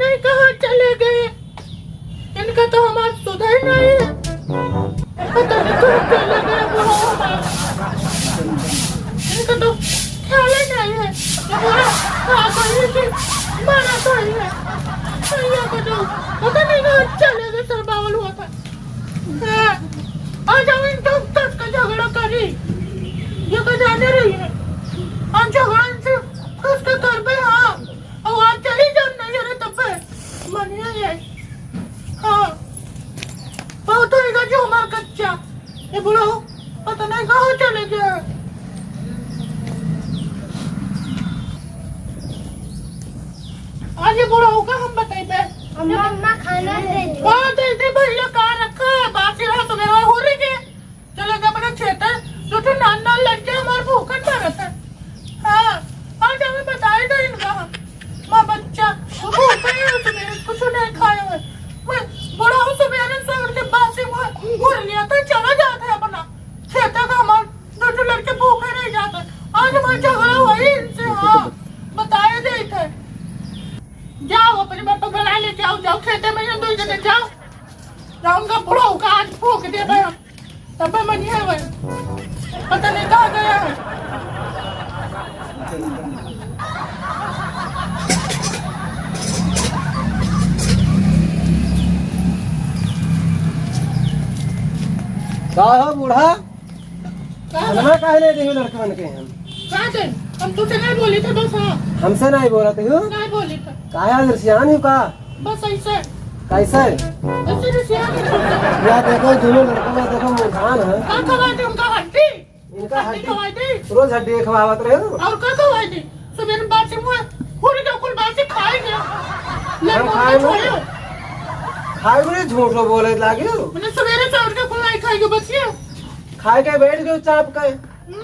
नहीं कहाँ चले गए। इनका तो हमारा सुधर नहीं है। पता नहीं कहाँ चले गए वो हमारे। इनका तो ख्याल ही नहीं है। हमारा खा गई थी, मारा गई है। भैया को तो पता नहीं कहाँ चले गए। सरबावल हुआ था। आज हम इनका तक का झगड़ा करी। ये को जाने रही है। हम झगड़ा इनसे उसके घर पे हाँ और आज चली जान नहीं रहे तब पे मनिया ये हाँ बहुत होएगा जो हमारा कच्चा ये बोलो पता नहीं कहाँ चले गए। आज ये बुरा होगा हम बताइए अम्मा खाना दे भैया कहाँ रखा है बासी रहा सुबह हो रही है चले गए अपना क्षेत्र जो तो नान लड़के हमारे भूखन मारत है। हाँ आज हमें बताया था इनका माँ बच्चा भूखे हैं सुबह कुछ नहीं खाए हुए मैं बड़ा हूँ सुबह से उनके बासी घुर लिया था चला जाता है अपना क्षेत्र का हमारे जो लड़के भूखे नहीं जाते। आज हमारा झगड़ा हुआ ही इनसे हाँ बताया दे थे। जाओ अपने बापा बुला ले जाओ जाओ खेते में दो जने जाओ जाऊंगा बुढ़ा होगा आज भूख दे भाई तब मनी है वह पता नहीं कहाँ गया है। हो बूढ़ा हमें काहे नहीं देही लड़के बन के हम तुझसे नहीं बोली थे बस हाँ हमसे नहीं बोला थे नहीं बोली थे काया दर्शियान ही का बस ऐसे कैसे ऐसे दर्शियान या देखो दोनों लड़कों में देखो मुझान है क्या खवाई थी उनका हड्डी इनका हड्डी खवाई थी रोज हड्डी खवावत रहे हो और क्या खवाई थी सुबह बासी मुँह पूरी का कुल बासी खाएंगे हम खाए में झूठ बोले लागे मैंने सवेरे से उठ के कुल नहीं खाएंगे बचिए खाए के बैठ गए चाप के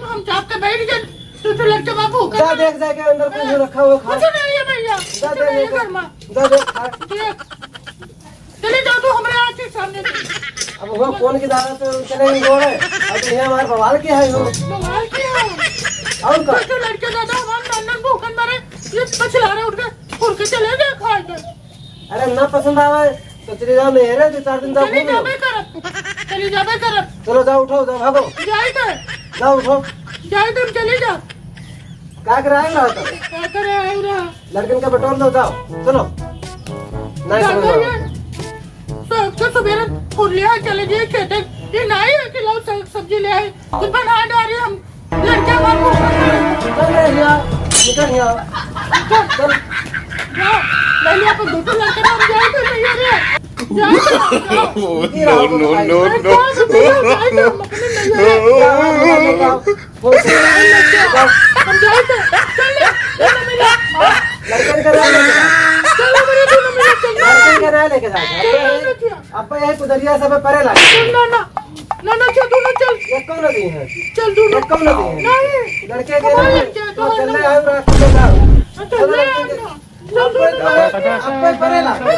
हम चाप के बैठ गए तो लड़के बाबू जा देख जाके अंदर कुछ रखा हुआ खा कुछ नहीं है भैया जा कुछ नहीं है देख घर में जा देख खा देख चले जाओ तो हमारे आँख के सामने अब वो कौन की दावत पे चले नहीं बोले अब ये हमारे बवाल क्या है वो बवाल क्या है और का तो लड़के दादा हमारे नन्नन भूखन मारे ये पछला रहे उठ के चले गए खा के। अरे ना पसंद आवे तो चले जाओ नहीं रे 2-4 दिन चली तक जाबे करब चली जाबे करब चलो जाओ उठो जाओ भागो जाए तो जाओ उठो जाए तुम चले जाओ क्या कराएगा तो क्या करे आए रहा लड़कन का बटोर दो जाओ चलो नहीं समझ में आया। तो सवेरे फूल लिया चले गए खेते ये नहीं है कि लोग सब्जी ले आए कुछ बना डाले हम लड़के चल रे हिया निकल हिया चल जाओ ले लिया अपन दूसरे लड़के हम जाए तो नहीं रे नो नो नो नो हम जाए तो चल मिला लड़कन का चलो मेरे दोनों मिला चल लड़कन का ना लेके जा अब ये कुदरिया सब परे लागे ना ना ना ना चल दोनों चल ये कौन नदी है चल दोनों ये कौन नदी है नहीं लड़के के चल रहे हैं रात को जाओ चलो चल अब परे लागे